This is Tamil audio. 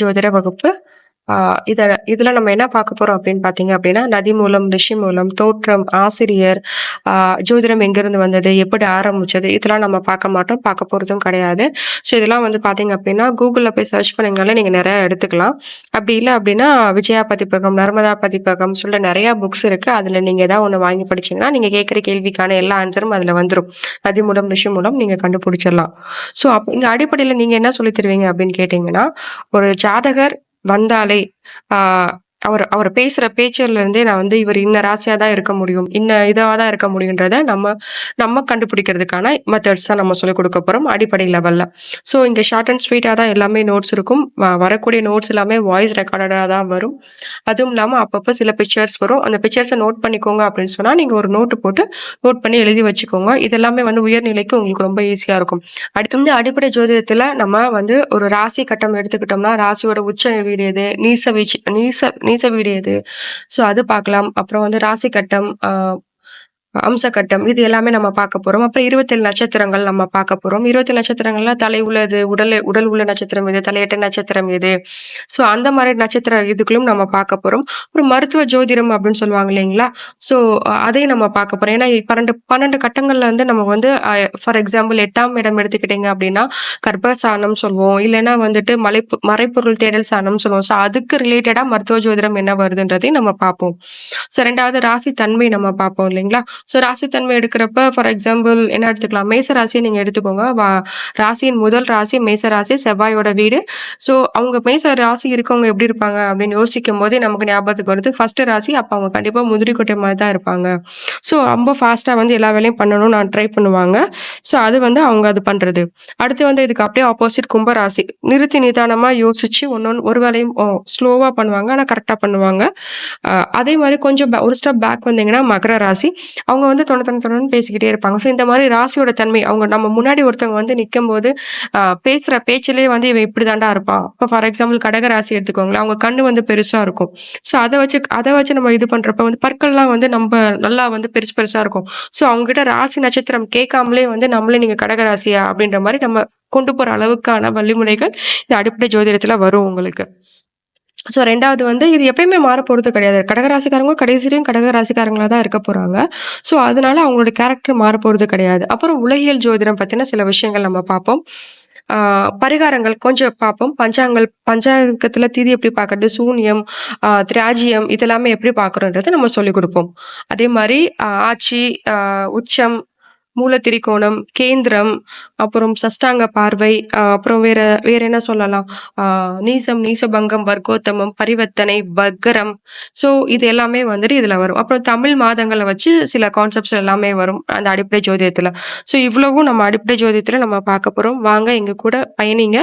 ஜோதிட வகுப்பு. ஆ இதுல நம்ம என்ன பார்க்க போறோம் அப்படின்னு பார்த்தீங்க அப்படின்னா, நதி மூலம், ரிஷி மூலம், தோற்றம், ஆசிரியர், ஆ ஜோதிடம் எங்கிருந்து வந்தது? எப்படி ஆரம்பிச்சது? இதெல்லாம் நம்ம பார்க்க மாட்டோம். பார்க்க போறதும் கிடையாது. ஸோ இதெல்லாம் வந்து பார்த்தீங்க அப்படின்னா, Googleல போய் சர்ச் பண்ணீங்கனாலே நீங்க நெறைய எடுத்துக்கலாம். அப்படி இல்ல அப்படின்னா, விஜயா பதிப்பகம், நர்மதா பதிப்பகம் சொல்லிட்டு நெறைய புக்ஸ் இருக்கு. அதுல நீங்க ஏதாவது ஒண்ணு வாங்கி படிச்சீங்கன்னா, நீங்க கேட்கிற கேள்விக்கான எல்லா ஆன்ஸரும் அதுல வந்துரும். நதி மூலம், ரிஷி மூலம் நீங்க கண்டுபிடிச்சிடலாம். ஸோ இங்க அடிப்படையில நீங்க என்ன சொல்லி தருவீங்க அப்படின்னு கேட்டீங்கன்னா, ஒரு ஜாதகர் வந்தாலே, ஆ அவர் அவர் பேசுற பேச்சுல இருந்தே நான் வந்து இவர் இன்ன ராசியா தான் இருக்க முடியும். இன்ன இதா தான் இருக்க முடியுன்றத நம்ம நம்ம கண்டுபிடிக்கிறதுக்கான மெத்தட்ஸ் தான் நம்ம சொல்லிக் குடுக்க போறோம் அடிப்படை லெவல்ல. ஸோ இங்க ஷார்ட் அண்ட் ஸ்வீட்டா தான் எல்லாமே நோட்ஸ் இருக்கும். வரக்கூடிய நோட்ஸ் எல்லாமே வாய்ஸ் ரெக்கார்டடா தான் வரும். அதுவும் இல்லாம அப்பப்ப சில பிக்சர்ஸ் வரும். அந்த பிக்சர்ஸ நோட் பண்ணிக்கோங்க அப்படின்னு சொன்னா, நீங்க ஒரு நோட்டு போட்டு நோட் பண்ணி எழுதி வச்சுக்கோங்க. இதெல்லாமே வந்து உயர்நிலைக்கு உங்களுக்கு ரொம்ப ஈஸியா இருக்கும். இந்த அடிப்படை ஜோதிடத்துல நம்ம வந்து ஒரு ராசி கட்டம் எடுத்துக்கிட்டோம்னா, ராசியோட உச்ச வீடு எது? நீச வீடு எது? ஸோ அது பார்க்கலாம். அப்புறம் வந்து ராசி கட்டம், அம்ச கட்டம் இது எல்லாமே நம்ம பார்க்க போறோம். அப்புறம் 27 நட்சத்திரங்கள் நம்ம பார்க்க போறோம். 27 நட்சத்திரங்கள்ல தலை உள்ளது, உடல் உள்ள நட்சத்திரம் எது? தலையட்ட நட்சத்திரம் எது? ஸோ அந்த மாரி நட்சத்திர இதுகளும் நம்ம பார்க்க போறோம். ஒரு மருத்துவ ஜோதிடம் அப்படின்னு சொல்லுவாங்க இல்லைங்களா? ஸோ அதையும் நம்ம பார்க்க போறோம். ஏன்னா 12 கட்டங்கள்ல வந்து நம்ம வந்து ஃபார் எக்ஸாம்பிள் 8ஆம் இடம் எடுத்துக்கிட்டீங்க அப்படின்னா, கர்ப்பசானம் சொல்லுவோம். இல்லைன்னா வந்துட்டு மறைப்பொருள் தேடல் சாணம் சொல்லுவோம். ஸோ அதுக்கு ரிலேட்டடா மருத்துவ ஜோதிடம் என்ன வருதுன்றதையும் நம்ம பார்ப்போம். ஸோ 2வது ராசி தன்மை நம்ம பார்ப்போம் இல்லைங்களா? ஸோ ராசி தன்மை எடுக்கிறப்ப ஃபார் எக்ஸாம்பிள் என்ன எடுத்துக்கலாம்? மேச ராசியை நீங்க எடுத்துக்கோங்க. ராசியின் முதல் ராசி மேச ராசி, செவ்வாயோட வீடு. ஸோ அவங்க மேச ராசி இருக்கவங்க எப்படி இருப்பாங்க அப்படின்னு யோசிக்கும் போதே நமக்கு ஞாபகத்துக்கு வருது. ஃபர்ஸ்ட் ராசி அப்ப அவங்க கண்டிப்பா முதிரிக்கொட்டை மாதிரி தான் இருப்பாங்க. ஸோ ரொம்ப ஃபாஸ்டா வந்து எல்லா வேலையும் பண்ணணும்னு நான் ட்ரை பண்ணுவாங்க. ஸோ அது வந்து அவங்க அது பண்றது. அடுத்து வந்து இதுக்கு அப்படியே ஆப்போசிட் கும்பராசி. நிறுத்தி நிதானமா யோசிச்சு ஒரு வேலையும் ஸ்லோவா பண்ணுவாங்க. ஆனா கரெக்டா பண்ணுவாங்க. அதே மாதிரி கொஞ்சம் ஒரு ஸ்டெப் பேக் வந்தீங்கன்னா மகர ராசி. அவங்க வந்து தொண பேசிக்கிட்டே இருப்பாங்க. ஸோ இந்த மாதிரி ராசியோட தன்மை அவங்க நம்ம முன்னாடி ஒருத்தவங்க வந்து நிக்கும்போது பேசுற பேச்சிலே வந்து இவன் இப்படி தாண்டா இருப்பான். இப்போ ஃபார் எக்ஸாம்பிள் கடக ராசி எடுத்துக்கோங்களேன். அவங்க கண்ணு வந்து பெருசா இருக்கும். ஸோ அதை வச்சு நம்ம இது பண்றப்ப வந்து பற்கள்லாம் வந்து நம்ம நல்லா வந்து பெருசு பெருசா இருக்கும். ஸோ அவங்க கிட்ட ராசி நட்சத்திரம் கேட்காமலே வந்து நம்மளே நீங்க கடக ராசியா அப்படின்ற மாதிரி நம்ம கொண்டு போற அளவுக்கான வழிமுறைகள் இந்த அடிப்படை ஜோதிடத்துல வரும் உங்களுக்கு. ஸோ 2வது வந்து இது எப்பயுமே மாறப்போறது கிடையாது. கடகராசிக்காரங்க கடைசி வரையும் கடகராசிக்காரங்களா தான் இருக்க போறாங்க. ஸோ அதனால அவங்களோட கேரக்டர் மாறப்போறது கிடையாது. அப்புறம் உலகியல் ஜோதிடம் பத்தின சில விஷயங்கள் நம்ம பார்ப்போம். ஆ பரிகாரங்கள் கொஞ்சம் பார்ப்போம். பஞ்சாங்கத்துல திதி எப்படி பார்க்கறது, சூனியம், திராஜ்யம் இதெல்லாமே எப்படி பார்க்கறோன்றத நம்ம சொல்லிக் குடுப்போம். அதே மாரி ஆட்சி, உச்சம், மூல திரிகோணம், கேந்திரம், அப்புறம் சஷ்டாங்க பார்வை, அப்புறம் வேற வேற என்ன சொல்லலாம்? நீசம், நீசபங்கம், வர்க்கோத்தமம், பரிவர்த்தனை, வக்கரம். ஸோ இது எல்லாமே வந்துட்டு இதுல வரும். அப்புறம் தமிழ் மாதங்கள வச்சு சில கான்செப்ட்ஸ் எல்லாமே வரும் அந்த அடிப்படை ஜோதிடத்துல. ஸோ இவ்வளவும் நம்ம அடிப்படை ஜோதிடத்துல நம்ம பார்க்க போறோம். வாங்க எங்க கூட பயணிங்க.